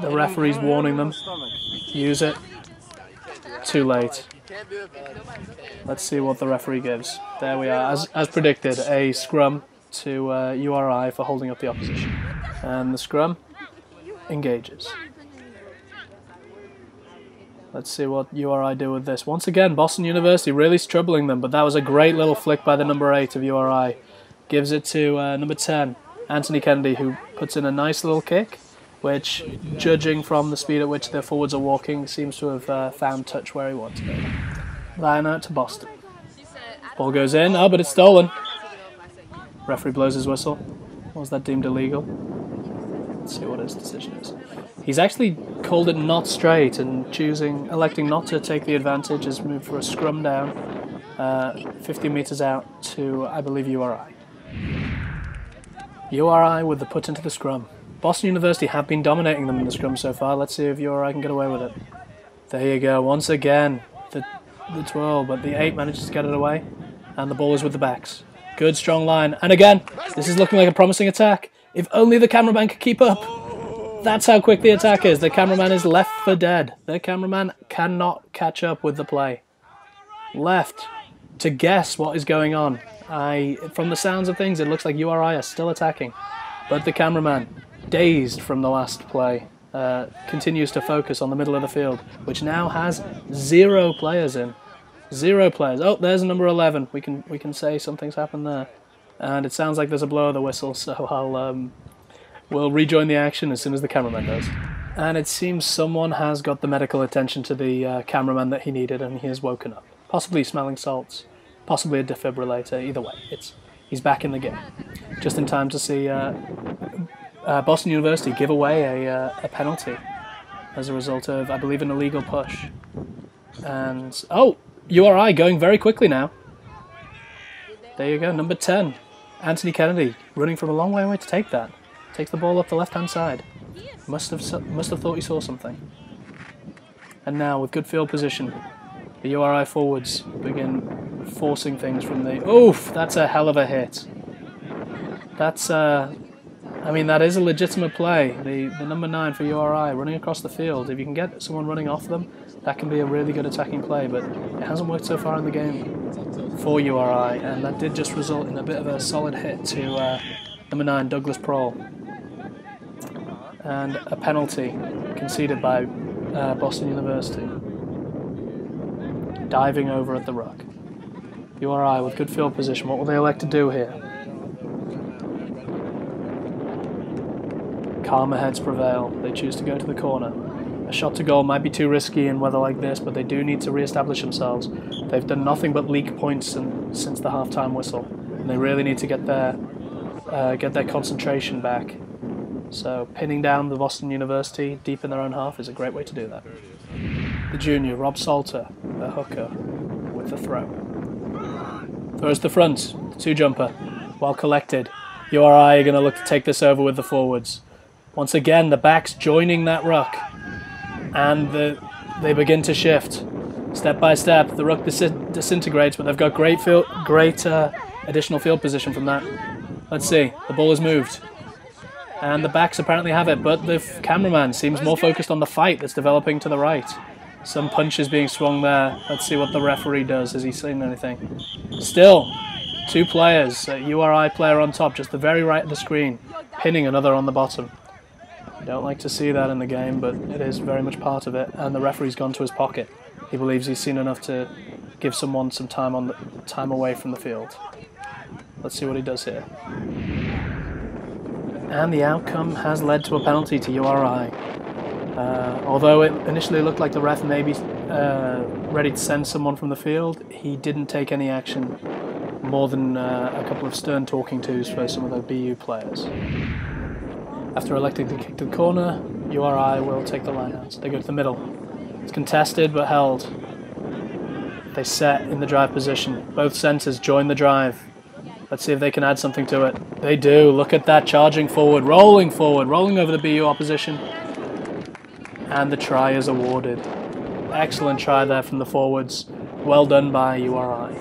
the referee's warning them. Use it. Too late. Let's see what the referee gives. There we are. As predicted, a scrum to URI for holding up the opposition. And the scrum engages. Let's see what URI do with this. Once again, Boston University really troubling them, but that was a great little flick by the number 8 of URI. Gives it to number 10, Anthony Kennedy, who puts in a nice little kick, which, judging from the speed at which their forwards are walking, seems to have found touch where he wanted it. Line out to Boston. Ball goes in. Oh, but it's stolen. Referee blows his whistle. Was that deemed illegal? Let's see what his decision is. He's actually called it not straight and electing not to take the advantage, has moved for a scrum down 50 metres out to, I believe, URI. URI with the put into the scrum. Boston University have been dominating them in the scrum so far. Let's see if URI can get away with it. There you go, once again, the 12, but the 8 manages to get it away, and the ball is with the backs. Good, strong line, and again, this is looking like a promising attack. If only the cameraman could keep up. That's how quick the attack is. The cameraman is left for dead. The cameraman cannot catch up with the play. Left to guess what is going on. From the sounds of things, it looks like URI are still attacking, but the cameraman, dazed from the last play, continues to focus on the middle of the field, which now has 0 players in. 0 players. Oh, there's number 11. We can say something's happened there, and it sounds like there's a blow of the whistle. So we'll rejoin the action as soon as the cameraman does. And it seems someone has got the medical attention to the cameraman that he needed, and he has woken up. Possibly smelling salts, possibly a defibrillator. Either way, he's back in the game. Just in time to see Boston University give away a penalty as a result of, I believe, an illegal push. And oh, URI going very quickly now. There you go, number 10, Anthony Kennedy, running from a long way away to take that. Takes the ball up the left-hand side. Must have thought he saw something. And now, with good field position, the URI forwards begin forcing things from the... Oof, that's a hell of a hit. That's, I mean, that is a legitimate play. The number 9 for URI running across the field. If you can get someone running off them, that can be a really good attacking play, but it hasn't worked so far in the game for URI, and that did just result in a bit of a solid hit to number 9, Douglas Prohl. And a penalty conceded by Boston University. Diving over at the ruck. URI with good field position. What will they elect to do here? Calmer heads prevail. They choose to go to the corner. A shot to goal might be too risky in weather like this, but they do need to re-establish themselves. They've done nothing but leak points since the half-time whistle, and they really need to get their concentration back. So pinning down the Boston University deep in their own half is a great way to do that. The junior, Rob Salter, the hooker, with the throw. Throws to front, the 2-jumper, well collected. URI are going to look to take this over with the forwards. Once again, the backs joining that ruck, and they begin to shift. Step by step, the ruck disintegrates, but they've got great additional field position from that. Let's see, the ball is moved. And the backs apparently have it, but the cameraman seems more focused on the fight that's developing to the right. Some punches being swung there. Let's see what the referee does. Has he seen anything? Still, 2 players. A URI player on top, just the very right of the screen, pinning another on the bottom. You don't like to see that in the game, but it is very much part of it. And the referee's gone to his pocket. He believes he's seen enough to give someone some time away from the field. Let's see what he does here. And the outcome has led to a penalty to URI. Although it initially looked like the ref may be ready to send someone from the field, he didn't take any action more than a couple of stern talking tos for some of the BU players. After electing to kick to the corner, URI will take the line out. They go to the middle. It's contested but held. They set in the drive position. Both centres join the drive. Let's see if they can add something to it. They do. Look at that, charging forward, rolling over the BU opposition. And the try is awarded. Excellent try there from the forwards. Well done by URI.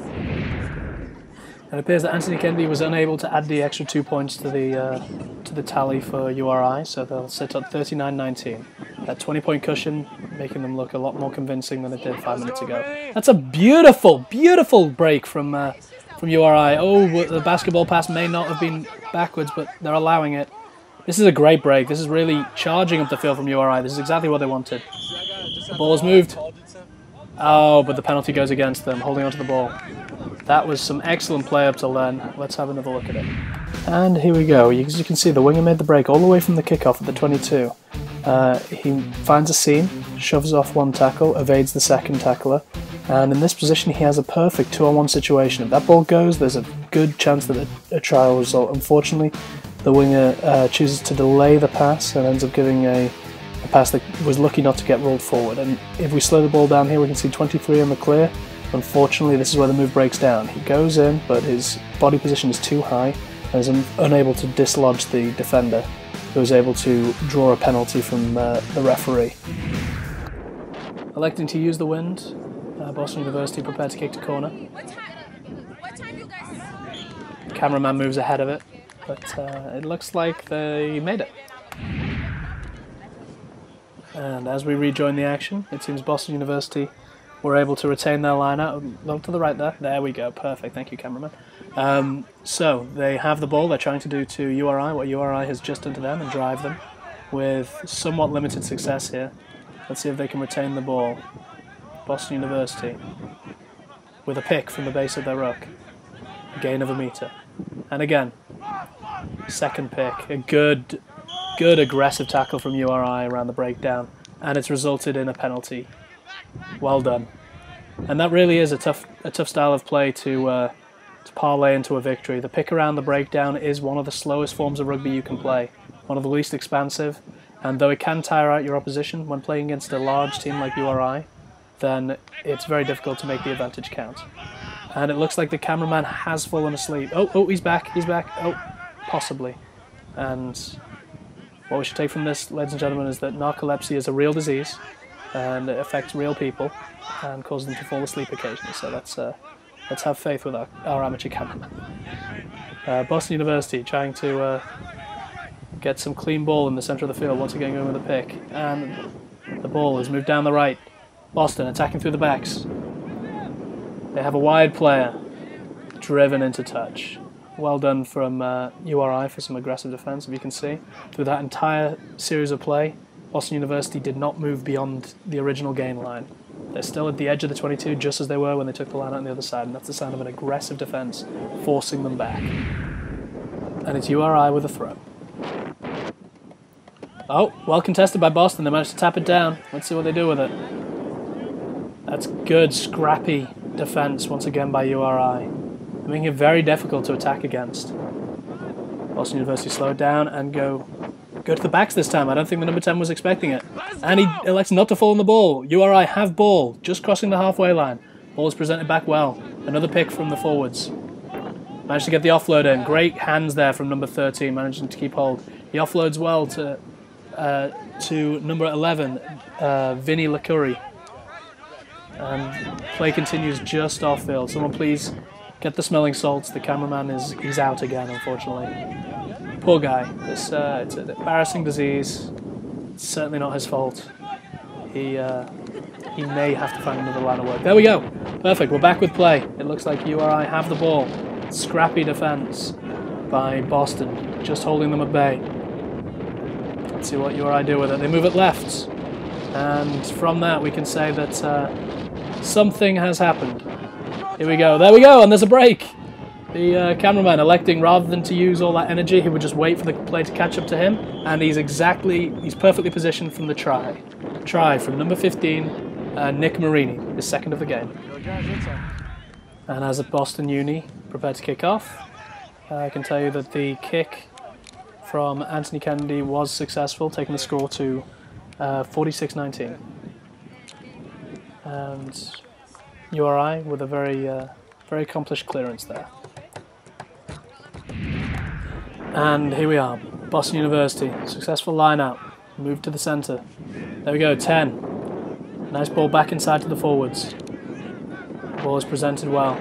It appears that Anthony Kennedy was unable to add the extra 2 points to the tally for URI, so they'll sit at 39-19. That 20-point cushion making them look a lot more convincing than it did 5 minutes ago. That's a beautiful, beautiful break from URI. Oh, the basketball pass may not have been backwards, but they're allowing it. This is a great break. This is really charging up the field from URI. This is exactly what they wanted. The ball is moved. Oh, but the penalty goes against them, holding onto the ball. That was some excellent play up till then. Let's have another look at it. And here we go. As you can see, the winger made the break all the way from the kickoff at the 22. He finds a seam, shoves off one tackle, evades the second tackler, and in this position he has a perfect 2-on-1 situation. If that ball goes, there's a good chance that a try will result. Unfortunately, the winger chooses to delay the pass and ends up giving a pass that was lucky not to get rolled forward. And if we slow the ball down here, we can see 23 on the clear. Unfortunately, this is where the move breaks down. He goes in, but his body position is too high and is unable to dislodge the defender, who is able to draw a penalty from the referee. Electing to use the wind, Boston University prepared to kick to corner. What time you guys? The cameraman moves ahead of it, but it looks like they made it. And as we rejoin the action, it seems Boston University were able to retain their line out. Look to the right there. There we go. Perfect. Thank you, cameraman. So they have the ball. They're trying to do to URI what URI has just done to them and drive them with somewhat limited success here. Let's see if they can retain the ball. Boston University with a pick from the base of their ruck. A gain of a metre. And again, second pick. A good aggressive tackle from URI around the breakdown. And it's resulted in a penalty. Well done. And that really is a tough style of play to parlay into a victory. The pick around the breakdown is one of the slowest forms of rugby you can play, one of the least expansive, and though it can tire out your opposition when playing against a large team like URI, then it's very difficult to make the advantage count. And it looks like the cameraman has fallen asleep. Oh, he's back. Oh, possibly. And what we should take from this, ladies and gentlemen, is that narcolepsy is a real disease, and it affects real people and causes them to fall asleep occasionally. So let's have faith with our amateur cameraman. Boston University trying to get some clean ball in the centre of the field, once again going with a pick, and the ball is moved down the right. Boston attacking through the backs. They have a wide player driven into touch. Well done from URI for some aggressive defence, if you can see. Through that entire series of play, Boston University did not move beyond the original gain line. They're still at the edge of the 22, just as they were when they took the line out on the other side, and that's the sign of an aggressive defence, forcing them back. And it's URI with a throw. Oh, well contested by Boston. They managed to tap it down. Let's see what they do with it. That's good, scrappy defence once again by URI, making it very difficult to attack against. Boston University slow it down and go to the backs this time. I don't think the number 10 was expecting it. And he elects not to fall on the ball. URI have ball, just crossing the halfway line. Ball is presented back well. Another pick from the forwards. Managed to get the offload in. Great hands there from number 13, managing to keep hold. He offloads well to number 11, Vinny Lacourie. And play continues just off field. Someone please get the smelling salts. The cameraman he's out again, unfortunately. Poor guy. It's an embarrassing disease. It's certainly not his fault. He may have to find another line of work. There we go. Perfect. We're back with play. It looks like URI have the ball. Scrappy defence by Boston, just holding them at bay. Let's see what URI do with it. They move it left. And from that we can say that something has happened. Here we go. There we go. And there's a break. The cameraman electing, rather than to use all that energy, he would just wait for the play to catch up to him. And he's perfectly positioned from the try. Try from number 15, Nick Marini, his second of the game. And as a Boston Uni prepared to kick off, I can tell you that the kick from Anthony Kennedy was successful, taking the score to 46-19. And URI with a very accomplished clearance there. And here we are, Boston University, successful line out, moved to the centre. There we go, 10. Nice ball back inside to the forwards. Ball is presented well.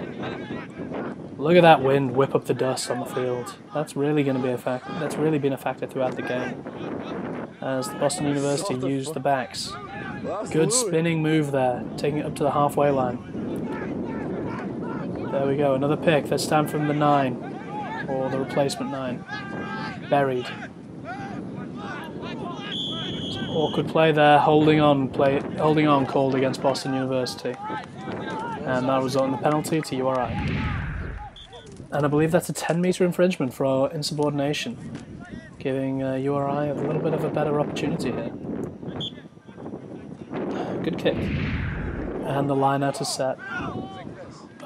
Look at that wind whip up the dust on the field. That's really going to be a factor. That's really been a factor throughout the game, as the Boston University used the backs. Good spinning move there, taking it up to the halfway line. There we go, another pick. This time from the 9, or the replacement 9. Buried. Some awkward play there, holding on called against Boston University. And that resulted in the penalty to URI. And I believe that's a 10-metre infringement for insubordination, giving URI a little bit of a better opportunity here. Good kick. And the line out is set.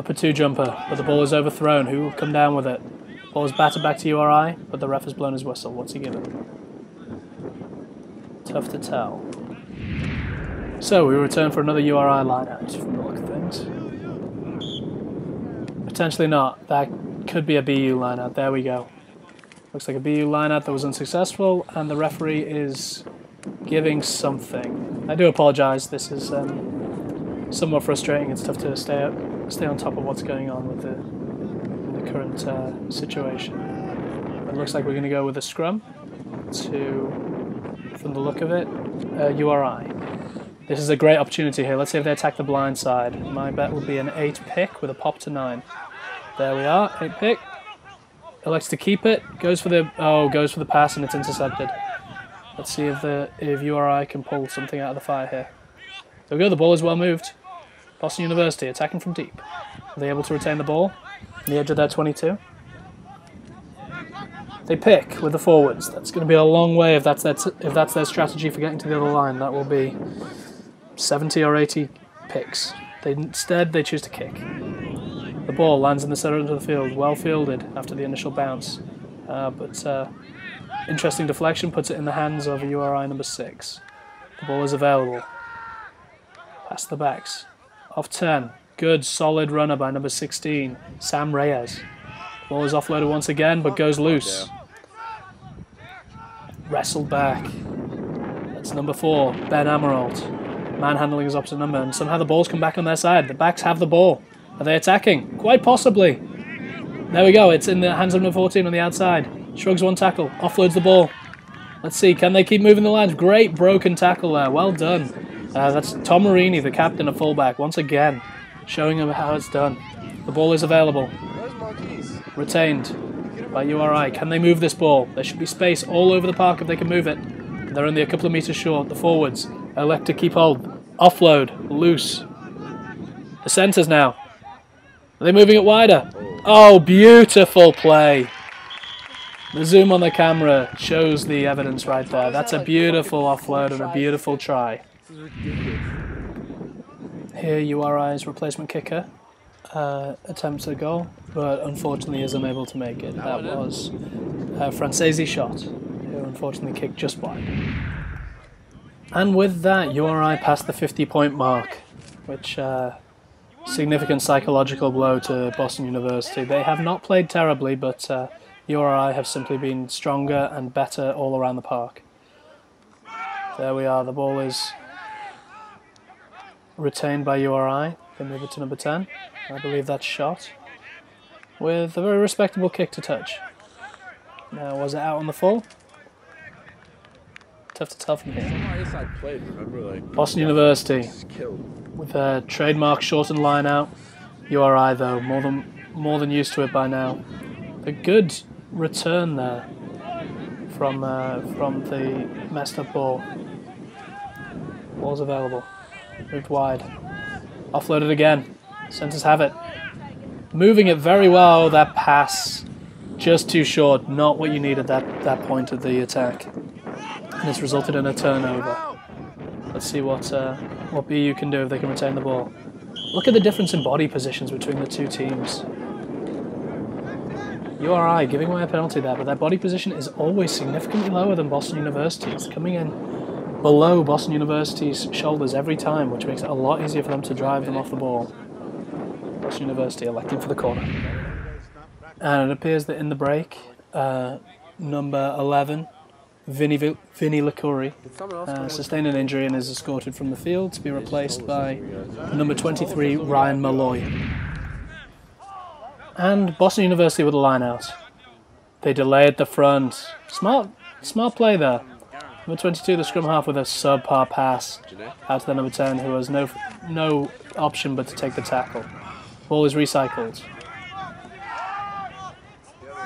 Upper 2 jumper, but the ball is overthrown. Who will come down with it? Ball is batted back to URI, but the ref has blown his whistle. What's he given? Tough to tell. So we return for another URI line-out from the look of things. Potentially not. That could be a BU line-out. There we go. Looks like a BU line-out that was unsuccessful, and the referee is giving something. I do apologise. This is somewhat frustrating. It's tough to stay on top of what's going on with the current situation. It looks like we're going to go with a scrum from the look of it, URI. This is a great opportunity here. Let's see if they attack the blind side. My bet would be an 8 pick with a pop to 9. There we are, 8 pick. Elects to keep it. Goes for the pass and it's intercepted. Let's see if URI can pull something out of the fire here. There we go. The ball is well moved. Boston University attacking from deep. Are they able to retain the ball on the edge of their 22? They pick with the forwards. That's going to be a long way if that's their strategy for getting to the other line. That will be 70 or 80 picks. Instead, they choose to kick. The ball lands in the center of the field, well fielded after the initial bounce. But interesting deflection puts it in the hands of URI number 6. The ball is available. Past the backs. Off 10. Good, solid runner by number 16, Sam Reyes. The ball is offloaded once again, but goes loose. Wrestled back. That's number 4, Ben Amerault. Manhandling his opposite number, and somehow the ball's come back on their side. The backs have the ball. Are they attacking? Quite possibly. There we go. It's in the hands of number 14 on the outside. Shrugs one tackle. Offloads the ball. Let's see. Can they keep moving the lines? Great broken tackle there. Well done. That's Tom Marini, the captain of fullback, once again showing him how it's done. The ball is available. Retained by URI. Can they move this ball? There should be space all over the park if they can move it. They're only a couple of meters short. The forwards elect to keep hold. Offload. Loose. The centres now. Are they moving it wider? Oh, beautiful play. The zoom on the camera shows the evidence right there. That's a beautiful offload and a beautiful try. Here URI's replacement kicker attempts a goal, but unfortunately is unable to make it. That was Francesi shot, who unfortunately kicked just wide. And with that, URI passed the 50-point mark, which significant psychological blow to Boston University. They have not played terribly, but URI have simply been stronger and better all around the park. There we are. The ball is retained by URI. They move it to number 10. I believe that's shot with a very respectable kick to touch. Now, was it out on the full? Tough to tell from here. Boston University with a trademark shortened line out. URI though more than used to it by now. A good return there from the messed up ball. Ball's available. Moved wide. Offloaded again. Centres have it. Moving it very well. That pass just too short. Not what you need at that point of the attack. And it's resulted in a turnover. Let's see what BU can do if they can retain the ball. Look at the difference in body positions between the two teams. URI giving away a penalty there, but their body position is always significantly lower than Boston University's. Coming in below Boston University's shoulders every time, which makes it a lot easier for them to drive them off the ball. Boston University electing for the corner. And it appears that in the break, number 11, Vinny Licuri sustained an injury and is escorted from the field to be replaced by number 23, Ryan Malloy. And Boston University with a line out. They delay at the front. Smart play there. Number 22, the scrum half, with a subpar pass out to the number 10, who has no option but to take the tackle. Ball is recycled.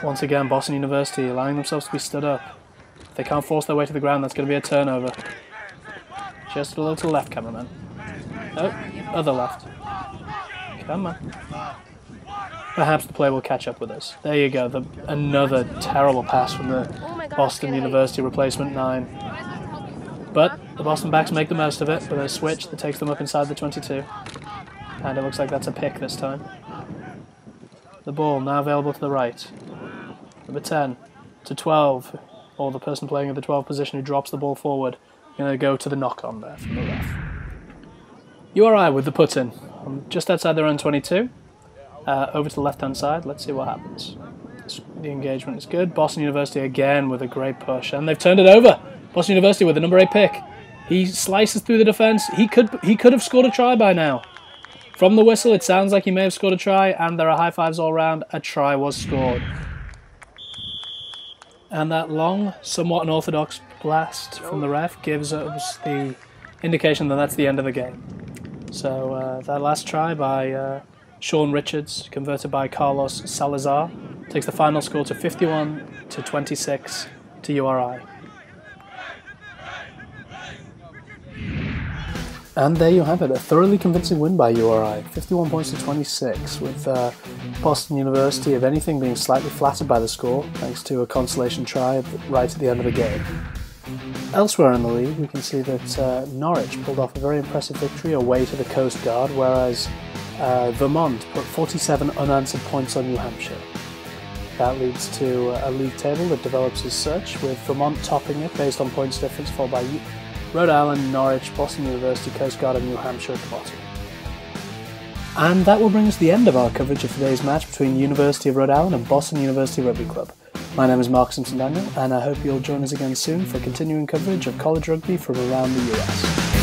Once again, Boston University allowing themselves to be stood up. If they can't force their way to the ground, that's going to be a turnover. Just a little to the left, cameraman. Oh, other left. Come on. Perhaps the play will catch up with us. There you go. Another terrible pass from the Boston University replacement 9. But the Boston backs make the most of it with a switch that takes them up inside the 22. And it looks like that's a pick this time. The ball now available to the right. Number 10 to 12, or the person playing at the 12 position who drops the ball forward. Going to go to the knock-on there from the ref. URI with the put-in, just outside their own 22. Over to the left-hand side. Let's see what happens. The engagement is good. Boston University again with a great push, and they've turned it over. Boston University with the number 8 pick. He slices through the defense. He could have scored a try by now. From the whistle, it sounds like he may have scored a try, and there are high fives all around. A try was scored. And that long, somewhat unorthodox blast from the ref gives us the indication that that's the end of the game. So that last try by Sean Richards, converted by Carlos Salazar, takes the final score to 51-26 to URI. And there you have it, a thoroughly convincing win by URI, 51 points to 26, with Boston University, if anything, being slightly flattered by the score, thanks to a consolation try right at the end of the game. Elsewhere in the league, we can see that Norwich pulled off a very impressive victory away to the Coast Guard, whereas Vermont put 47 unanswered points on New Hampshire. That leads to a league table that develops as such, with Vermont topping it based on points difference, followed by Rhode Island, Norwich, Boston University, Coast Guard and New Hampshire at the bottom. And that will bring us to the end of our coverage of today's match between University of Rhode Island and Boston University Rugby Club. My name is Mark Simpson-Daniel, and I hope you'll join us again soon for continuing coverage of college rugby from around the US.